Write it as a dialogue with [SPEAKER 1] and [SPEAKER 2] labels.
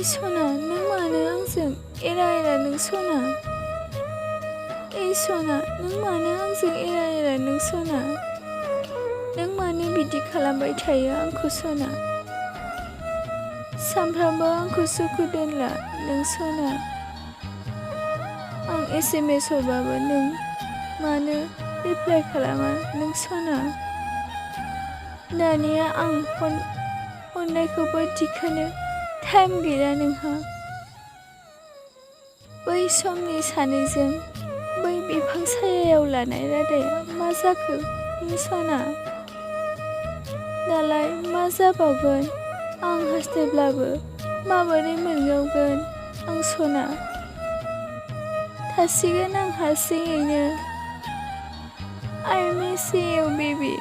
[SPEAKER 1] सना नों मानो आंजों एरा एरा नों सना सना नों मानो आंजों एरा एरा नों सना नों मानो बिदि खालामबाय थायो आंखौ सना सानफ्रामबो आंखौ सुखु दोनला नों सना आं SMS हरबाबो नों मानो रिप्लाइ खालामा नों सना दानिया आं हरनायखौबो दिखोनो टाइम गैला नोंहा बै समनि सानैजों बै बिफां सायायाव लानाय रादाया मा जाखो सना दालाय मा जाबावगोन आं हास्थायब्लाबो माबोरै मोनगावगोन आं सना थासिगोन आं हारसिङैनो I miss you baby